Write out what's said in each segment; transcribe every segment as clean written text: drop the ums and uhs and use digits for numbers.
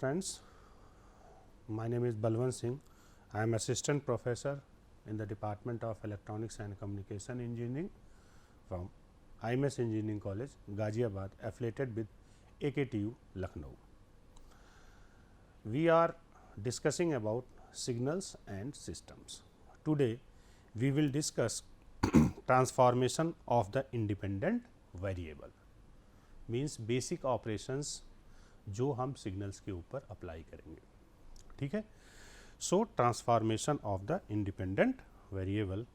friends, my name is Balwant Singh. I am assistant professor in the Department of Electronics and Communication Engineering from IMS Engineering College, Ghaziabad, affiliated with AKTU, Lucknow. We are discussing about signals and systems. Today, we will discuss transformation of the independent variable, means basic operations जो हम signals के ऊपर apply करेंगे. ठीक है. So transformation of the independent variable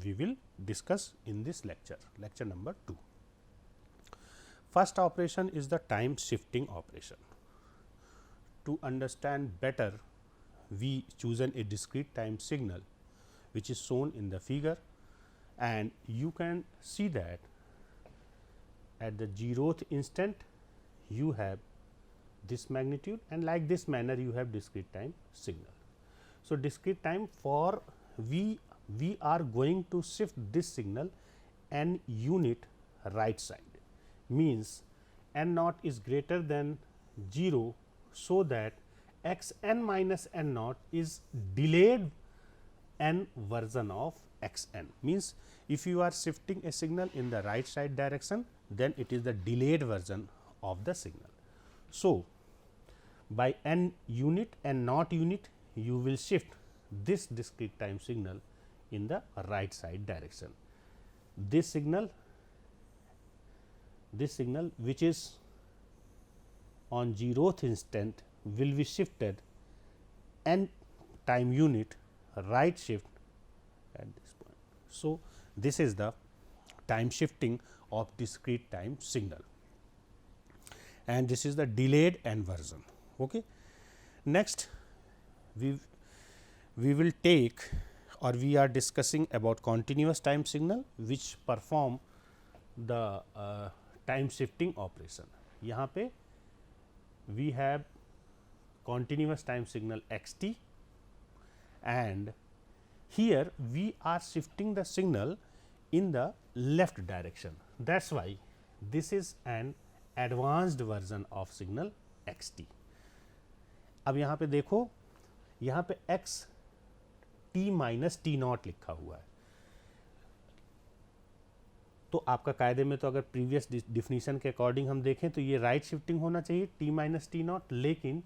we will discuss in this lecture number 2. First operation is the time shifting operation. To understand better we chosen a discrete time signal which is shown in the figure, and you can see that at the 0th instant you have this magnitude, and like this manner you have discrete time signal. So, discrete time for we are going to shift this signal n unit right side, means n naught is greater than 0, so that x n minus n naught is delayed n version of x n, means if you are shifting a signal in the right side direction, then it is the delayed version of the signal. So, by n unit and naught unit you will shift this discrete time signal in the right side direction. This signal which is on 0th instant will be shifted n time unit right shift at this point. So, this is the time shifting of discrete time signal, and this is the delayed n version. Okay. Next, we will take, or we are discussing about continuous time signal which perform the time shifting operation. यहाँ पे we have continuous time signal x t, and here we are shifting the signal in the left direction. That is why this is an advanced version of signal x t. अब यहाँ पे देखो, यहाँ पे x t minus T not लिखा हुआ है, तो आपका कायदे में तो अगर प्रीवियस डिफिनीशन के अकॉर्डिंग हम देखें तो ये राइट शिफ्टिंग होना चाहिए t माइनस टी नॉट, लेकिन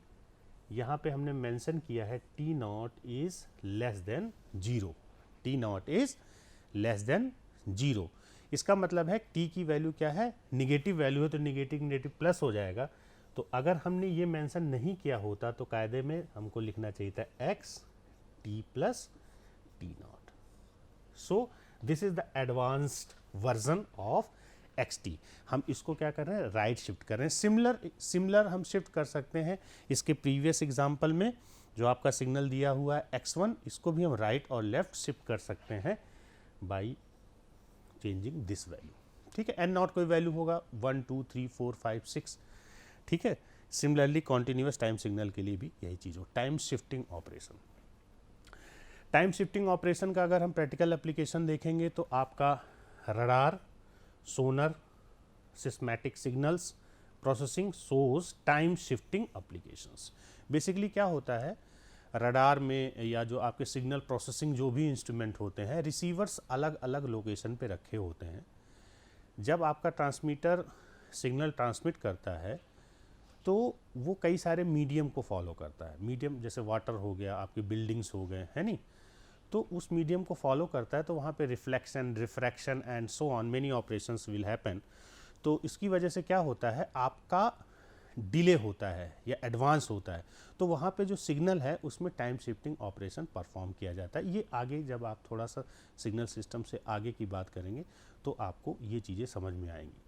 यहाँ पे हमने मेंशन किया है t not is less than 0. t not is less than 0. इसका मतलब है t की वैल्यू क्या है, निगेटिव वैल्यू है, तो निगेटिव प्लस हो जाएगा. तो अगर हमने ये मेंशन नहीं किया होता तो कायदे में हमको लिखना चाहिए था x t plus T not. So this is the advanced version of x T. हम इसको क्या कर रहे हैं, राइट शिफ्ट कर रहे हैं. सिमिलर हम शिफ्ट कर सकते हैं इसके प्रीवियस एग्जांपल में जो आपका सिग्नल दिया हुआ है x1, इसको भी हम राइट और लेफ्ट शिफ्ट कर सकते हैं बाय चेंजिंग दिस वैल्यू. ठीक है. एन नॉट कोई वैल्यू होगा 1 2 3 4 5 6. ठीक है. सिमिलरली कॉन्टिन्यूस टाइम सिग्नल के लिए भी यही चीज़ हो, time shifting operation. Time shifting operation का अगर हम प्रैक्टिकल एप्लीकेशन देखेंगे तो आपका radar, sonar, seismic signals processing source time shifting applications. Basically क्या होता है, रडार में या जो आपके सिग्नल प्रोसेसिंग जो भी इंस्ट्रूमेंट होते हैं, रिसीवर्स अलग अलग लोकेशन पे रखे होते हैं. जब आपका ट्रांसमीटर सिग्नल ट्रांसमिट करता है तो वो कई सारे मीडियम को फॉलो करता है. मीडियम जैसे वाटर हो गया, आपकी बिल्डिंग्स हो गए, है नहीं, तो उस मीडियम को फॉलो करता है. तो वहाँ पे reflection, refraction and so on many operations will happen. तो इसकी वजह से क्या होता है, आपका डिले होता है या एडवांस होता है, तो वहाँ पे जो सिग्नल है उसमें टाइम शिफ्टिंग ऑपरेशन परफॉर्म किया जाता है. ये आगे जब आप थोड़ा सा सिग्नल सिस्टम से आगे की बात करेंगे तो आपको ये चीज़ें समझ में आएंगी.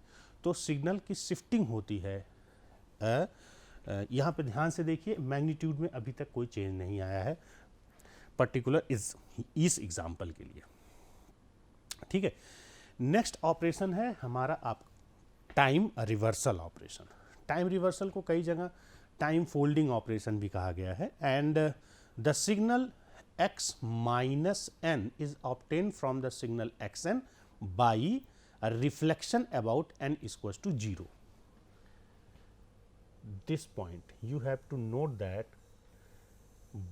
तो सिग्नल की शिफ्टिंग होती है. यहाँ पे ध्यान से देखिए, मैग्नीट्यूड में अभी तक कोई चेंज नहीं आया है पर्टिकुलर इस एग्जाम्पल के लिए. ठीक है. नेक्स्ट ऑपरेशन है हमारा आप time reversal operation. Time reversal को कई जगह टाइम फोल्डिंग ऑपरेशन भी कहा गया है. And the signal x minus n is obtain from the signal xn by reflection about n equals to 0. this point you have to note that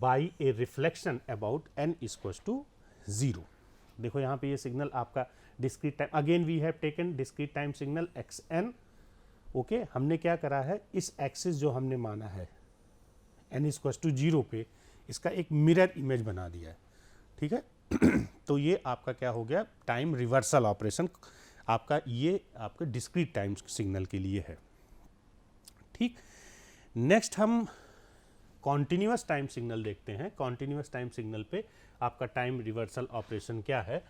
by a reflection about n equals to 0. देखो यहाँ पे ये signal आपका discrete time, again we have taken discrete time signal X N. Okay, हमने क्या करा है, इस एक्सिस जो हमने माना है n इक्वल्स टू 0 पे, इसका एक मिरर इमेज बना दिया है. ठीक है. तो ये आपका क्या हो गया, टाइम रिवर्सल ऑपरेशन आपका, ये आपके डिस्क्रीट टाइम सिग्नल के लिए है. ठीक. नेक्स्ट हम कॉन्टिन्यूस टाइम सिग्नल देखते हैं. कॉन्टिन्यूस टाइम सिग्नल पे आपका टाइम रिवर्सल ऑपरेशन क्या है.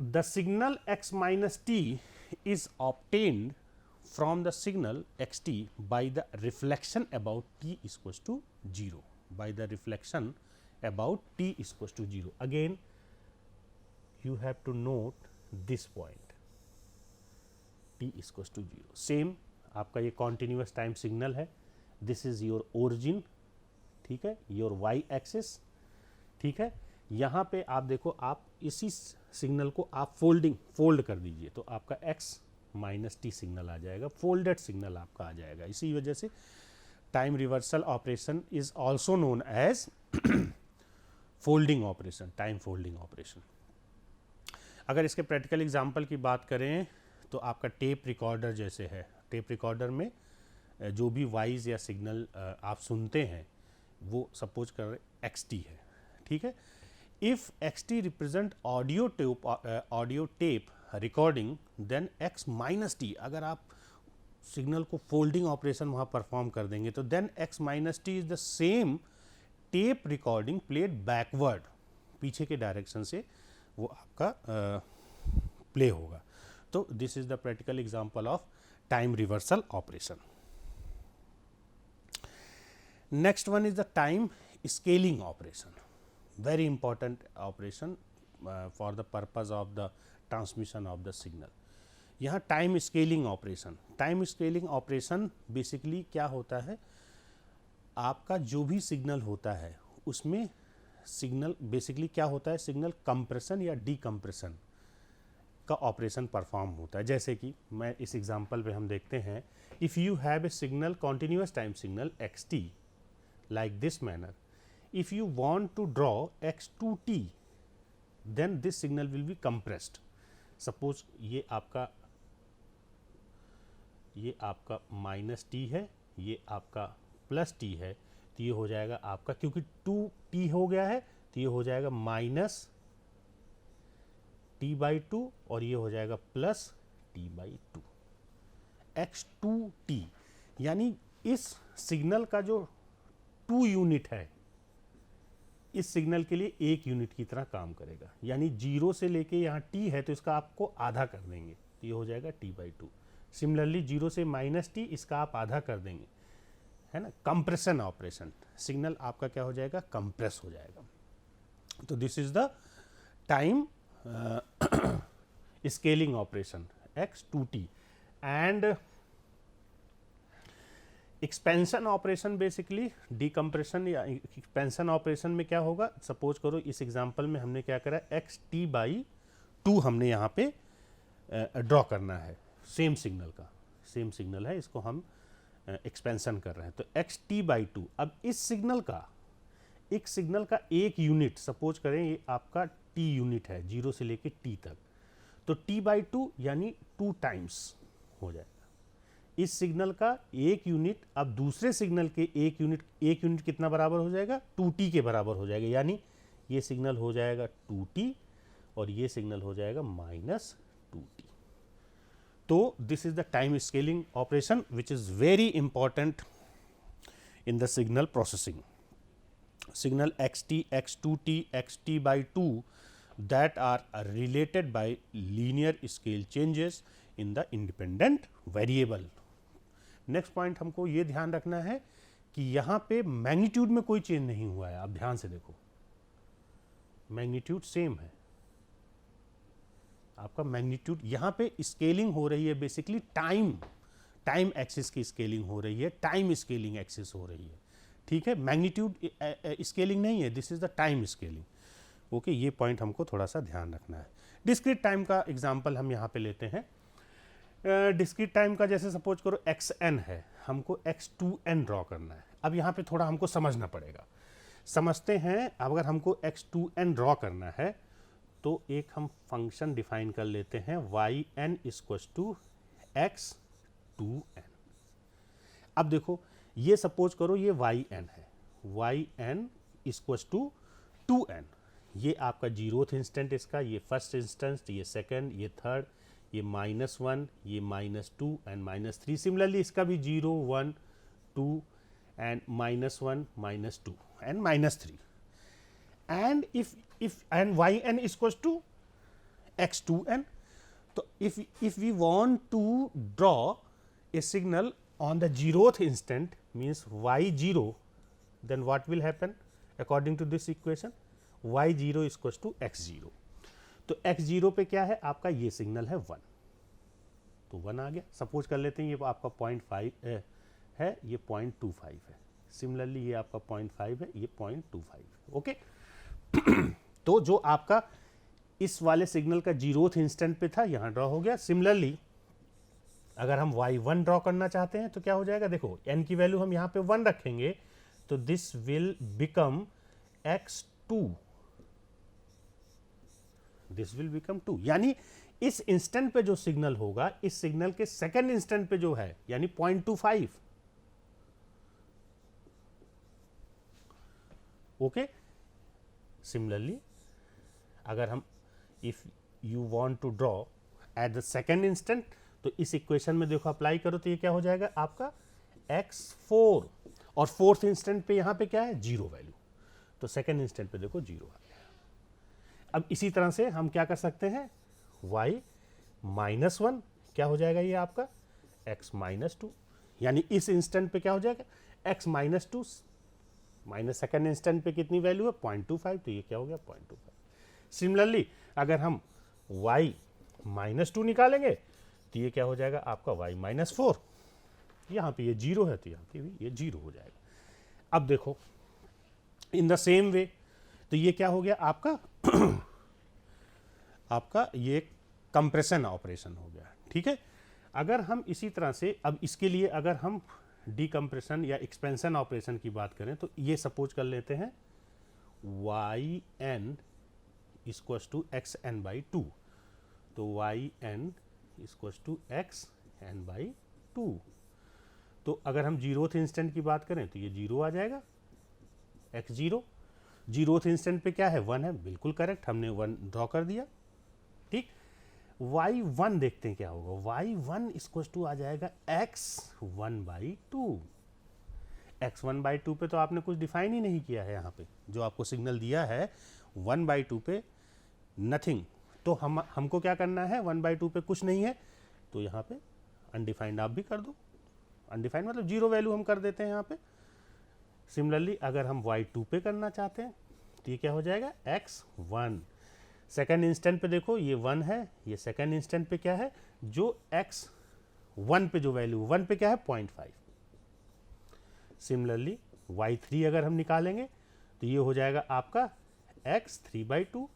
The signal x minus t is obtained from the signal xt by the reflection about t equals to 0, by the reflection about t equals to 0. Again you have to note this point, t equals to 0. same आपका ये continuous time signal है. this is your origin. ठीक है, your y axis. ठीक है, यहाँ पे आप देखो, आप इसी सिग्नल को आप फोल्ड कर दीजिए तो आपका x माइनस टी सिग्नल आ जाएगा, फोल्डेड सिग्नल आपका आ जाएगा. इसी वजह से time reversal operation is also known as folding operation, time folding operation. अगर इसके प्रैक्टिकल एग्जांपल की बात करें तो आपका टेप रिकॉर्डर जैसे है. टेप रिकॉर्डर में जो भी वॉइस या सिग्नल आप सुनते हैं वो सपोज कर एक्स टी है. ठीक है. If X T represent audio tape recording, then x minus T, अगर आप सिग्नल को फोल्डिंग ऑपरेशन वहाँ परफॉर्म कर देंगे तो then x minus t is the same tape recording played backward, पीछे के डायरेक्शन से वो आपका प्ले होगा. तो this is the practical example of time reversal operation. Next one is the time scaling operation. Very important operation for the purpose of the transmission of the signal. यहाँ time scaling operation, time scaling operation basically क्या होता है, आपका जो भी signal होता है उसमें सिग्नल बेसिकली क्या होता है, सिग्नल कंप्रेशन या डीकम्प्रेशन का ऑपरेशन परफॉर्म होता है. जैसे कि मैं इस एग्जांपल पे हम देखते हैं, if you have a signal continuous time signal X T like this manner, if you want to draw X two T, then this signal will be compressed. Suppose ये आपका माइनस टी है, ये आपका plus T है, तो ये हो जाएगा आपका, क्योंकि 2t हो गया है तो ये हो जाएगा माइनस टी बाई 2 और ये हो जाएगा प्लस टी बाई 2, x2t. यानी इस सिग्नल का जो 2 यूनिट है इस सिग्नल के लिए 1 यूनिट की तरह काम करेगा. यानी 0 से लेके यहाँ t है तो इसका आपको आधा कर देंगे तो ये हो जाएगा t बाई 2. सिमिलरली 0 से माइनस टी, इसका आप आधा कर देंगे, है ना. कंप्रेशन ऑपरेशन, सिग्नल आपका क्या हो जाएगा, कंप्रेस हो जाएगा. तो this is the time scaling operation x2t. And expansion operation basically decompression या एक्सपेंशन ऑपरेशन में क्या होगा, सपोज करो इस एग्जांपल में हमने क्या करा, एक्स टी बाई 2 हमने यहाँ पे ड्रॉ करना है. सेम सिग्नल का, सेम सिग्नल है, इसको हम एक्सपेंशन कर रहे हैं. तो एक्स टी बाई 2, अब इस सिग्नल का एक यूनिट सपोज करें, ये आपका टी यूनिट है 0 से लेके टी तक, तो टी बाई 2 यानी 2 टाइम्स हो जाएगा. इस सिग्नल का एक यूनिट अब दूसरे सिग्नल के एक यूनिट कितना बराबर हो जाएगा, 2t के बराबर हो जाएगा. यानी ये सिग्नल हो जाएगा 2t और ये सिग्नल हो जाएगा माइनस 2t. तो this is the time scaling operation which is very important in the signal processing. Signal xt, x2t, xt by 2 that are related by linear scale changes in the independent variable. Next point हमको ये ध्यान रखना है कि यहाँ पे magnitude में कोई चेंज नहीं हुआ है. आप ध्यान से देखो, मैग्नीट्यूड सेम है. आपका मैग्नीट्यूड यहाँ पे स्केलिंग हो रही है, बेसिकली टाइम एक्सिस की स्केलिंग हो रही है, टाइम स्केलिंग एक्सिस हो रही है. ठीक है, मैग्नीट्यूड स्केलिंग नहीं है, this is the time scaling. Okay, ये पॉइंट हमको थोड़ा सा ध्यान रखना है. डिस्क्रीट टाइम का एग्जाम्पल हम यहाँ पे लेते हैं. डिस्क्रीट टाइम का जैसे सपोज करो xn है, हमको x2n ड्रॉ करना है। अब यहाँ पे थोड़ा हमको समझना पड़ेगा, समझते हैं। अगर हमको x2n ड्रॉ करना है तो एक हम फंक्शन डिफाइन कर लेते हैं yn इक्वल्स टू x2n। अब देखो ये सपोज करो ये yn है, yn इक्वल्स टू 2n, ये आपका जीरोथ इंस्टेंट इसका, ये फर्स्ट इंस्टेंस, ये सेकंड, ये थर्ड, ये -1, ये -2 एंड -3। सिमिलरली इसका भी 0 1 2 and -1 -2 and -3। And if and yn is equals to x2n, तो if we want to draw a signal on the zeroth instant means y0, then what will happen according to this equation? y0 is equals to x0। तो x0 पे क्या है आपका, ये signal है 1, तो 1 आ गया। सपोज कर लेते हैं ये आपका 0.5 है, ये 0.25 है। सिमिलरली ये आपका 0.5 है, ये 0.25 है। ओके तो जो आपका इस वाले सिग्नल का जीरोथ इंस्टेंट पे था यहाँ ड्रॉ हो गया। सिमिलरली अगर हम y1 ड्रॉ करना चाहते हैं तो क्या हो जाएगा, देखो n की वैल्यू हम यहाँ पे 1 रखेंगे तो this will become x2, this will become 2। यानी इस इंस्टेंट पे जो सिग्नल होगा, इस सिग्नल के सेकेंड इंस्टेंट पे जो है यानी 0.25। ओके सिमिलरली अगर हम if you want to draw at the second instant, तो इस इक्वेशन में देखो अप्लाई करो तो ये क्या हो जाएगा आपका x4, और फोर्थ इंस्टेंट पे यहाँ पे क्या है 0 वैल्यू, तो सेकेंड इंस्टेंट पे देखो 0 आ गया। अब इसी तरह से हम क्या कर सकते हैं, y-1 क्या हो जाएगा ये आपका x-2, यानी इस इंस्टेंट पे क्या हो जाएगा x-2 माइनस सेकेंड इंस्टेंट पे कितनी वैल्यू है 0.25, तो ये क्या हो गया 0.25। सिमिलरली अगर हम y-2 निकालेंगे तो ये क्या हो जाएगा आपका y-4, यहाँ पे ये 0 है तो यहाँ पे भी ये 0 हो जाएगा। अब देखो इन द सेम वे, तो ये क्या हो गया आपका आपका ये कंप्रेशन ऑपरेशन हो गया, ठीक है। अगर हम इसी तरह से अब इसके लिए अगर हम डीकम्प्रेशन या एक्सपेंशन ऑपरेशन की बात करें तो ये सपोज कर लेते हैं yn इक्वल्स टू xn/2, तो yn इक्वल्स टू xn/2। तो अगर हम जीरोथ इंस्टेंट की बात करें तो ये 0 आ जाएगा x0। जीरोथ इंस्टेंट पे क्या है 1 है, बिल्कुल करेक्ट, हमने 1 ड्रॉ कर दिया, ठीक। y1 देखते हैं क्या होगा, y1 इक्वल्स टू आ जाएगा x1/2। x1/2 पे तो आपने कुछ डिफाइन ही नहीं किया है, यहाँ पे जो आपको सिग्नल दिया है 1/2 पे नथिंग, तो हमको क्या करना है 1/2 पे कुछ नहीं है, तो यहाँ पे अनडिफाइंड आप भी कर दो, अनडिफाइंड मतलब 0 वैल्यू हम कर देते हैं यहाँ पे। सिमिलरली अगर हम y2 पे करना चाहते हैं तो ये क्या हो जाएगा x1। सेकेंड इंस्टेंट पे देखो ये 1 है, ये सेकेंड इंस्टेंट पे क्या है, जो x1 पे जो वैल्यू 1 पे क्या है 0.5। सिमिलरली y3 अगर हम निकालेंगे तो ये हो जाएगा आपका x3/2।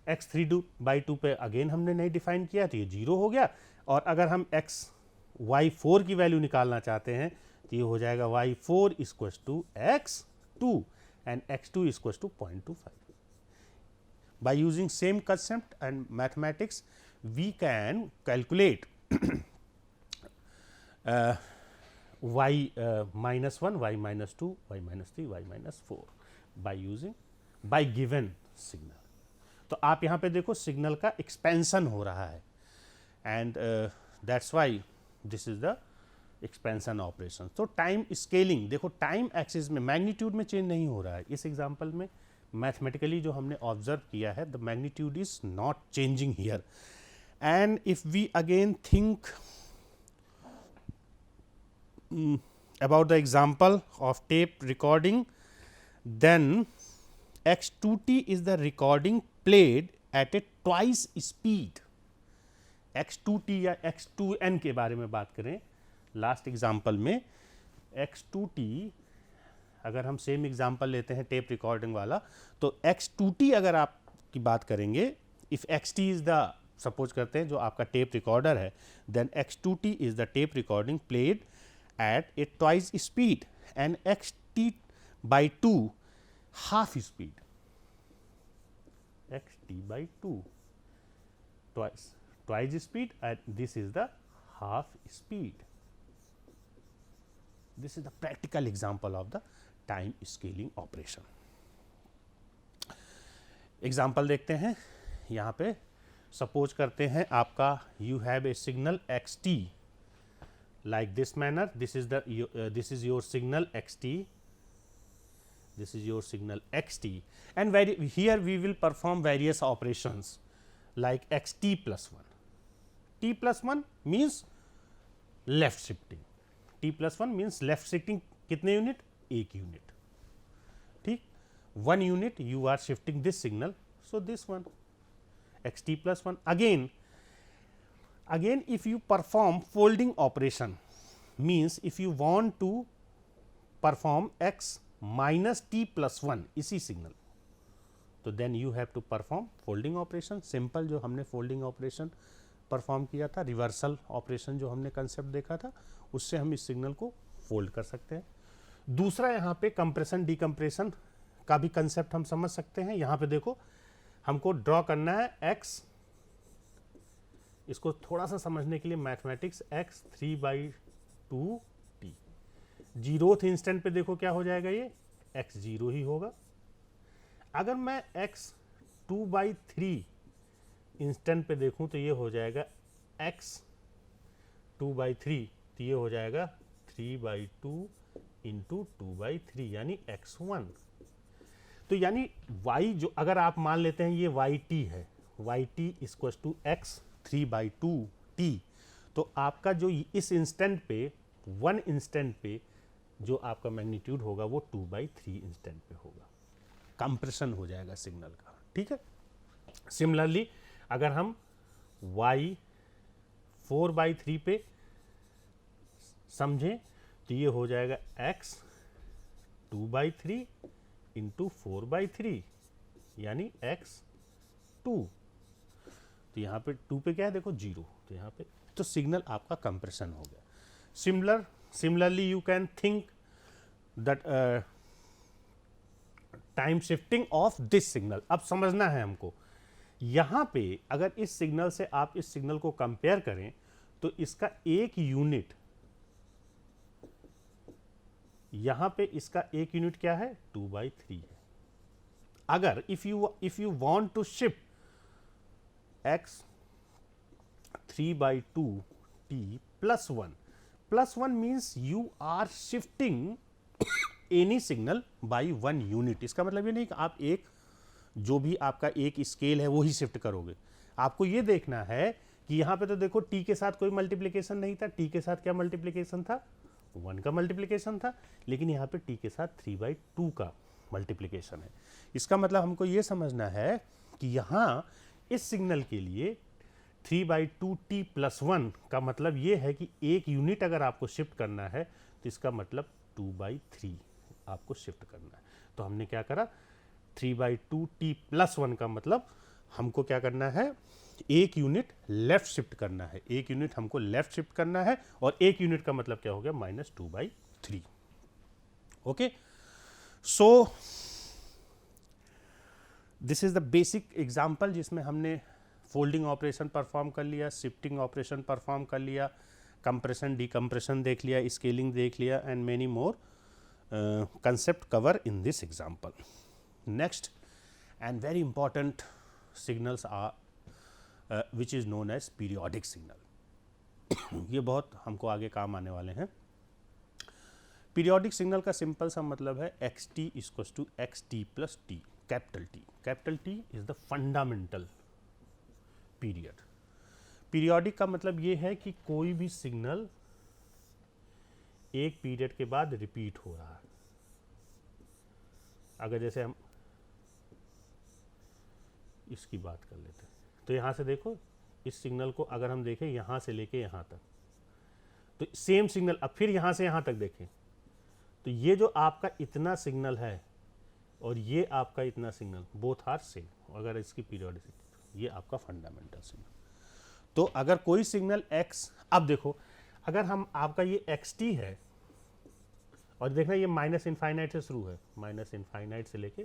x3/2 पे अगेन हमने नहीं डिफाइन किया तो ये 0 हो गया, और अगर हम y4 की वैल्यू निकालना चाहते हैं तो ये हो जाएगा y4 equals to x2 and x2 equals to 0.25। By using same concept and mathematics, we can calculate y-1, y-2, y-3, y-4 by given signal। तो आप यहाँ पे देखो सिग्नल का एक्सपेंशन हो रहा है, and that's why this is the expansion operation. तो टाइम स्केलिंग देखो, टाइम एक्सिस में मैग्नीट्यूड में चेंज नहीं हो रहा है इस एग्जांपल में। मैथमेटिकली जो हमने ऑब्जर्व किया है, the magnitude is not changing here. And if we again think about the example of tape recording, then x2t is the recording played at a twice speed। x2t या x2n के बारे में बात करें लास्ट एग्जाम्पल में, x2t अगर हम same example लेते हैं टेप रिकॉर्डिंग वाला, तो x2t अगर आप की बात करेंगे, if xt is the suppose करते हैं जो आपका टेप रिकॉर्डर है, then x2t is the tape recording played at a twice speed and xt/2 half speed, xt/2 twice speed and this is the half speed. This is the practical example of the time scaling operation. Example देखते हैं। यहाँ पे suppose करते हैं आपका you have a signal X T like this manner, this is your signal xt, this is your signal xt, and here we will perform various operations like xt plus 1. t plus 1 means left shifting, t plus 1 means left shifting कितने unit, एक unit, ठीक, 1 unit you are shifting this signal, so this one xt plus 1. Again if you perform folding operation, means if you want to perform x minus t plus 1 इसी signal, तो then you have to perform folding operation. Simple जो हमने folding operation perform किया था, reversal operation जो हमने concept देखा था, उससे हम इस सिग्नल को फोल्ड कर सकते हैं. दूसरा यहाँ पे कंप्रेशन डिकम्प्रेशन का भी कंसेप्ट हम समझ सकते हैं. यहाँ पे देखो हमको ड्रॉ करना है x, इसको थोड़ा सा समझने के लिए mathematics, x 3/2t, zeroth instant पे देखो क्या हो जाएगा, ये x 0 ही होगा. अगर मैं x 2/3 इंस्टेंट पे देखूं तो ये हो जाएगा x 2/3, तो ये हो जाएगा 3/2 इंटू 2/3 यानी x1. तो यानी y जो अगर आप मान लेते हैं ये yt है, yt equal to x 3/2t, तो आपका जो इस इंस्टेंट पे 1 इंस्टेंट पे जो आपका मैग्नीट्यूड होगा वो 2/3 इंस्टेंट पे होगा. कंप्रेशन हो जाएगा सिग्नल का. ठीक है. सिमिलरली अगर हम y 4/3 पे समझें तो ये हो जाएगा x 2/3 इंटू 4/3 यानी x2. तो यहाँ पे 2 पे क्या है देखो 0, तो यहाँ पे तो सिग्नल आपका कंप्रेशन हो गया. Similarly you can think that time shifting of this signal. अब समझना है हमको, यहाँ पे अगर इस सिग्नल से आप इस सिग्नल को कंपेयर करें तो इसका एक यूनिट, यहाँ पे इसका एक यूनिट क्या है 2/3 है. अगर if you want to shift x 3/2t plus 1 means you are shifting any signal by 1 unit. इसका मतलब ये नहीं कि आप एक जो भी आपका एक स्केल है वो ही शिफ्ट करोगे. आपको ये देखना है कि यहाँ पे तो देखो t के साथ कोई मल्टीप्लिकेशन नहीं था, t के साथ क्या मल्टीप्लिकेशन था 1 का मल्टीप्लिकेशन था, लेकिन यहाँ पे t के साथ 3/2 का मल्टीप्लिकेशन है. इसका मतलब हमको ये समझना है कि यहाँ इस सिग्नल के लिए 3/2t + 1 का मतलब ये है कि एक यूनिट अगर आपको शिफ्ट करना है तो इसका मतलब 2/3 आपको शिफ्ट करना है. तो हमने क्या करा, 3/2t + 1 का मतलब हमको क्या करना है, एक यूनिट लेफ्ट शिफ्ट करना है, एक यूनिट हमको लेफ्ट शिफ्ट करना है, और एक यूनिट का मतलब क्या हो गया -2/3. Okay, so this is the basic example जिसमें हमने फोल्डिंग ऑपरेशन परफॉर्म कर लिया, शिफ्टिंग ऑपरेशन परफॉर्म कर लिया, कंप्रेशन डिकम्प्रेशन देख लिया, स्केलिंग देख लिया, and many more concept cover in this example. Next and very important signals are which is known as periodic signal. ये बहुत हमको आगे काम आने वाले हैं. पीरियोडिक सिग्नल का सिंपल सा मतलब है xt equals to xt plus t. Capital T is the fundamental period. Periodic का मतलब ये है कि कोई भी सिग्नल एक पीरियड के बाद रिपीट हो रहा है. अगर जैसे हम इसकी बात कर लेते हैं तो यहाँ से देखो, इस सिग्नल को अगर हम देखें यहाँ से लेके यहाँ तक, तो सेम सिग्नल अब फिर यहाँ से यहाँ तक देखें तो ये जो आपका इतना सिग्नल है और ये आपका इतना सिग्नल बोथ आर सेम. अगर इसकी पीरियोडिसिटी, ये आपका फंडामेंटल सिग्नल. तो अगर कोई सिग्नल x, अब देखो अगर हम आपका ये xt है और देखना ये माइनस इनफाइनाइट से शुरू है, माइनस इनफाइनाइट से लेके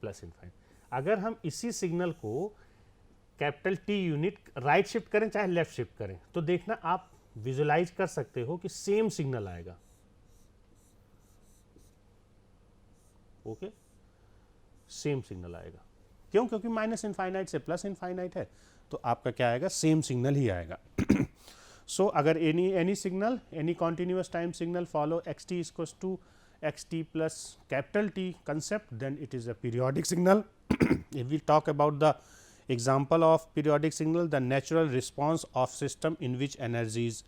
प्लस इनफाइनाइट, अगर हम इसी सिग्नल को capital T unit right shift करें चाहे लेफ्ट शिफ्ट करें, तो देखना आप विजुलाइज कर सकते हो कि सेम सिग्नल आएगा। ओके, सेम सिग्नल आएगा। क्यों? क्योंकि माइनस इनफाइनाइट से प्लस इनफाइनाइट है, तो आपका क्या आएगा? सेम सिग्नल ही आएगा। सो अगर any signal, any continuous time signal follow xt equals to xt plus capital T concept, then it is a periodic signal. If we talk about the example of periodic signal, the natural response of system in which energy is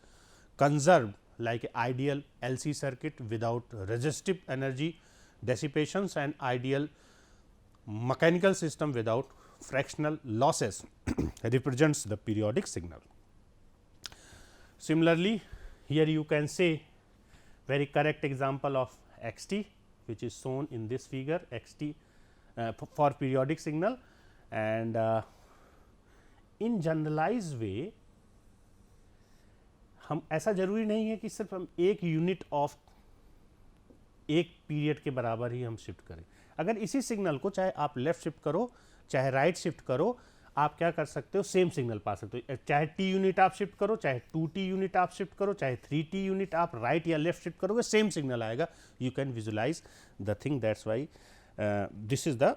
conserved, like ideal LC circuit without resistive energy dissipations and ideal mechanical system without fractional losses represents the periodic signal. Similarly, here you can say very correct example of xt, which is shown in this figure, xt for periodic signal, and in generalized way हम ऐसा जरूरी नहीं है कि सिर्फ हम एक unit of एक पीरियड के बराबर ही हम शिफ्ट करें। अगर इसी सिग्नल को चाहे आप लेफ्ट शिफ्ट करो चाहे राइट शिफ्ट करो, आप क्या कर सकते हो? सेम सिग्नल पा सकते हो। चाहे टी यूनिट आप शिफ्ट करो, चाहे 2t यूनिट आप शिफ्ट करो, चाहे 3t यूनिट आप राइट या लेफ्ट शिफ्ट करोगे, सेम सिग्नल आएगा। You can visualize the thing, that's why this is the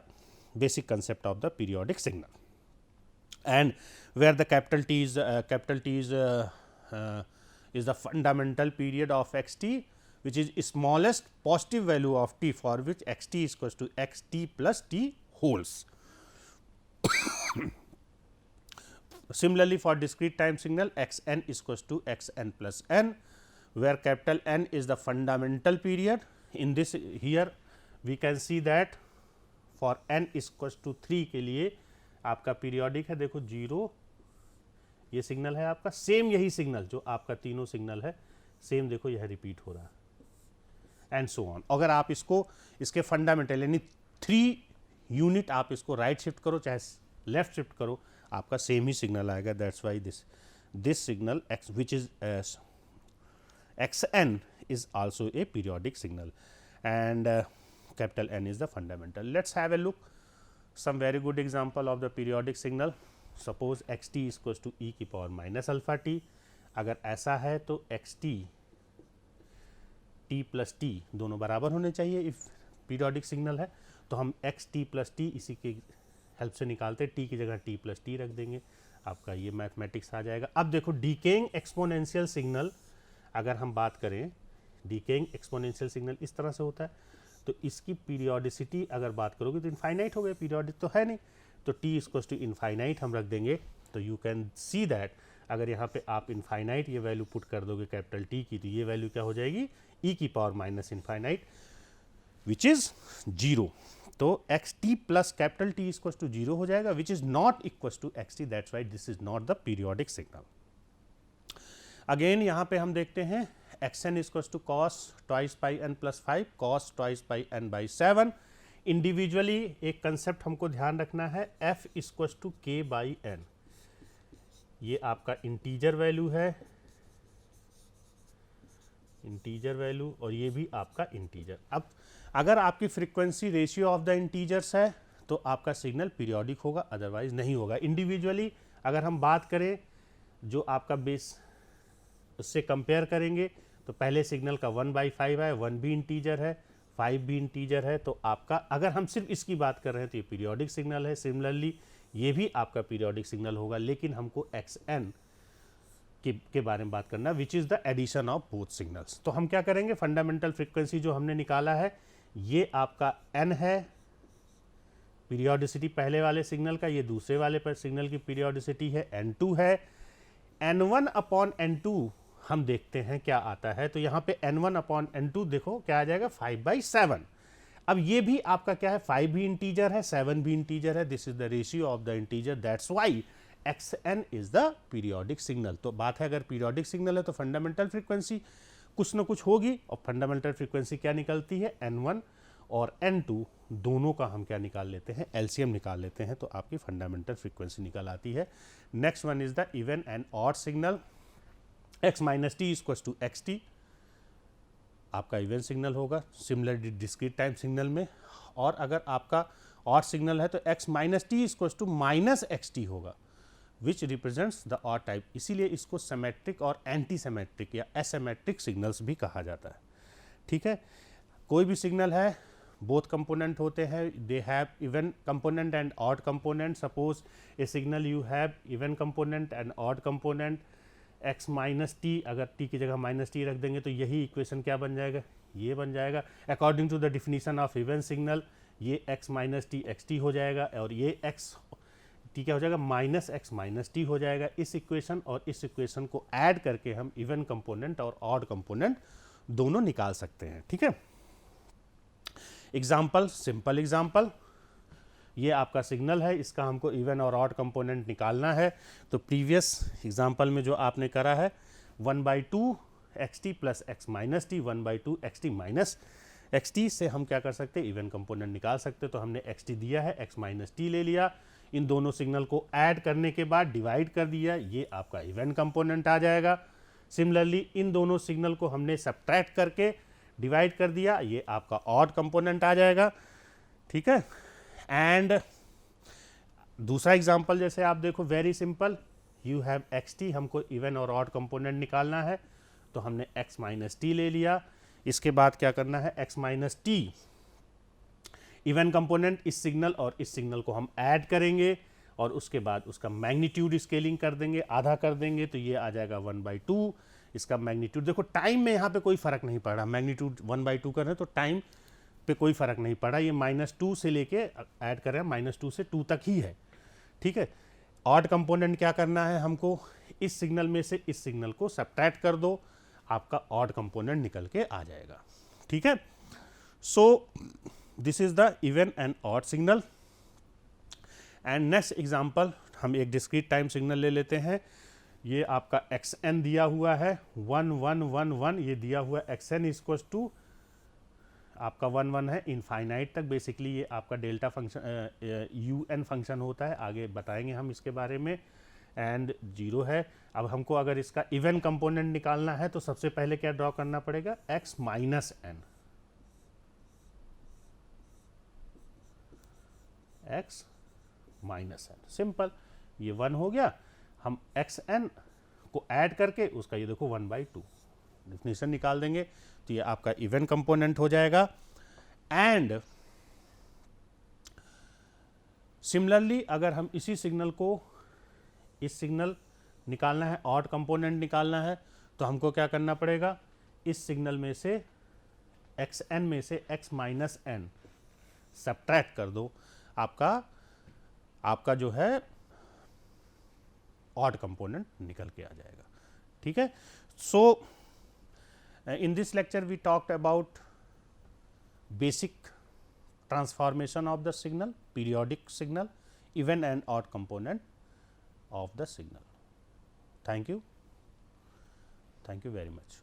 basic concept of the periodic signal. And where the capital T is the fundamental period of xt, which is smallest positive value of t, for which xt is equals to xt plus t wholes. Similarly, for discrete time signal, xn is equals to xn plus n, where capital N is the fundamental period. In this here we can see that for n is equals to 3 के लिए आपका periodic है, देखो 0 ये signal है आपका, same यही signal जो आपका तीनों सिग्नल है सेम, देखो यह रिपीट हो रहा है एंड सो ऑन। अगर आप इसको इसके फंडामेंटल यानी 3 यूनिट आप इसको राइट शिफ्ट करो चाहे लेफ्ट शिफ्ट करो, आपका सेम ही सिग्नल आएगा। That's why this signal x which is xn is also a periodic signal, and capital N is the fundamental. Let's have a look some very good example of the periodic signal. Suppose xt is equals to e की power minus alpha T. अगर ऐसा है तो xt t plus T दोनों बराबर होने चाहिए। If periodic signal है तो हम x t प्लस टी इसी के हेल्प से निकालते, t की जगह t प्लस टी रख देंगे, आपका ये मैथमेटिक्स आ जाएगा। अब देखो डीकेइंग एक्सपोनेंशियल सिग्नल, अगर हम बात करें डीकेइंग एक्सपोनेंशियल सिग्नल इस तरह से होता है, तो इसकी पीरियोडिसिटी अगर बात करोगे तो इनफाइनाइट हो गया, पीरियोडिक तो है नहीं, तो t इक्वल्स टू इनफाइनाइट हम रख देंगे। तो यू कैन सी दैट अगर यहाँ पे आप इनफाइनाइट ये वैल्यू पुट कर दोगे कैपिटल T की, तो ये वैल्यू क्या हो जाएगी? e की power minus infinite which is 0। तो xt plus capital T equals to 0 हो जाएगा, which is not equals to xt, that's why this is not the periodic signal. Again यहाँ पे हम देखते हैं xn equals to cos twice pi n plus 5 cos twice pi n by 7। Individually एक concept हमको ध्यान रखना है, f equals to k by n, ये आपका इंटीजर वैल्यू है, इंटीजर वैल्यू, और ये भी आपका इंटीजर। अब अगर आपकी frequency ratio of the integers है तो आपका सिग्नल पीरियोडिक होगा, अदरवाइज नहीं होगा। इंडिविजुअली अगर हम बात करें जो आपका बेस उससे कंपेयर करेंगे तो पहले सिग्नल का 1/5 है, 1 भी इंटीजर है, 5 भी इंटीजर है, तो आपका अगर हम सिर्फ इसकी बात कर रहे हैं तो ये पीरियोडिक सिग्नल है। सिमिलरली ये भी आपका पीरियोडिक सिग्नल होगा, लेकिन हमको xn के बारे में बात करना, which is the addition of both signals. तो हम क्या करेंगे, फंडामेंटल फ्रीक्वेंसी जो हमने निकाला है ये आपका n है, पीरियोडिसिटी पहले वाले सिग्नल का, ये दूसरे वाले पर सिग्नल की पीरियोडिसिटी है n2 है। n1 अपॉन n2 हम देखते हैं क्या आता है, तो यहाँ पे n1 अपॉन n2 देखो क्या आ जाएगा 5/7। अब ये भी आपका क्या है, 5 भी इंटीजर है, 7 भी इंटीजर है, this is the ratio of the integer, that's why xn is the periodic signal. तो बात है अगर पीरियोडिक सिग्नल है तो फंडामेंटल फ्रीक्वेंसी कुछ ना कुछ होगी, और फंडामेंटल फ्रीक्वेंसी क्या निकलती है n1, और N2 दोनों का हम क्या निकाल लेते हैं, एलसीएम निकाल लेते हैं, तो आपकी फंडामेंटल फ्रीक्वेंसी निकल आती है। Next one is the even and odd signal, x minus t equals to x t, आपका इवन सिग्नल होगा सिमिलर डिस्क्रीट टाइम सिग्नल में, और अगर आपका ऑड सिग्नल है तो x minus t equals to minus x t होगा, which represents the odd type. इसीलिए इसको सिमेट्रिक और एंटी सिमेट्रिक या एसिमेट्रिक सिग्नल्स भी कहा जाता है। ठीक है, कोई भी सिग्नल है, बोथ कंपोनेंट होते हैं, they have even component and odd component. Suppose A signal you have even component and odd component, x minus T, अगर t की जगह माइनस टी रख देंगे तो यही इक्वेशन क्या बन जाएगा, ये बन जाएगा। According to the definition of even signal ये x minus T X T हो जाएगा, और ये x टी क्या हो जाएगा, माइनस एक्स माइनस टी हो जाएगा। इस इक्वेशन और इस इक्वेशन को ऐड करके हम इवन कंपोनेंट और ऑड कंपोनेंट दोनों निकाल सकते हैं। ठीक है, एग्जाम्पल, सिंपल एग्जाम्पल, ये आपका सिग्नल है, इसका हमको इवन और ऑड कंपोनेंट निकालना है। तो प्रीवियस एग्जाम्पल में जो आपने करा है 1/2 x T plus x minus T, 1/2 x T minus x T से हम क्या कर सकते हैं, इवन कंपोनेंट निकाल सकते हैं। तो हमने एक्स टी दिया है, एक्स माइनस टी ले लिया, इन दोनों सिग्नल को ऐड करने के बाद डिवाइड कर दिया, ये आपका इवन कंपोनेंट आ जाएगा। सिमिलरली इन दोनों सिग्नल को हमने सब्ट्रैक्ट करके डिवाइड कर दिया, ये आपका ऑड कंपोनेंट आ जाएगा। ठीक है, एंड दूसरा एग्जांपल जैसे आप देखो, very simple, you have x T, हमको इवन और ऑड कंपोनेंट निकालना है, तो हमने एक्स माइनस टी ले लिया। इसके बाद क्या करना है, x minus T even component, इस सिग्नल और इस सिग्नल को हम ऐड करेंगे, और उसके बाद उसका मैग्नीट्यूड स्केलिंग कर देंगे, आधा कर देंगे, तो ये आ जाएगा 1/2। इसका मैग्नीट्यूड देखो, टाइम में यहाँ पे कोई फर्क नहीं पड़ा, मैग्नीट्यूड 1/2 कर रहे हैं तो टाइम पे कोई फर्क नहीं पड़ा, ये -2 से लेके ऐड कर रहे हैं -2 से 2 तक ही है। ठीक है, ऑड कंपोनेंट क्या करना है हमको, इस सिग्नल में से इस सिग्नल को सब्ट्रैक्ट कर दो, आपका ऑड कंपोनेंट निकल के आ जाएगा। ठीक है, so this is the even and odd signal. And next example, हम एक डिस्क्रीट टाइम सिग्नल ले लेते हैं। ये आपका एक्स एन दिया हुआ है, 1 1 1 1, ये दिया हुआ है एक्स एन इक्वल्स टू आपका 1 1 है इनफाइनाइट तक। बेसिकली ये आपका delta function U N function होता है, आगे बताएंगे हम इसके बारे में। एंड 0 है। अब हमको अगर इसका इवन कंपोनेंट निकालना है तो सबसे पहले क्या ड्रॉ करना पड़ेगा, X minus N, X minus N, simple, ये 1 हो गया। हम एक्स एन को ऐड करके उसका ये देखो 1/2 डिफिनीशन निकाल देंगे, तो ये आपका इवन कंपोनेंट हो जाएगा। एंड सिमिलरली अगर हम इसी सिग्नल को, इस सिग्नल निकालना है, ऑड कंपोनेंट निकालना है, तो हमको क्या करना पड़ेगा, इस सिग्नल में से एक्स एन में से एक्स माइनस एन सब्ट्रैक्ट कर दो, आपका जो है ऑड कंपोनेंट निकल के आ जाएगा। ठीक है, सो in this lecture we talked about basic transformation of the signal, periodic signal, even and odd component of the signal. Thank you very much.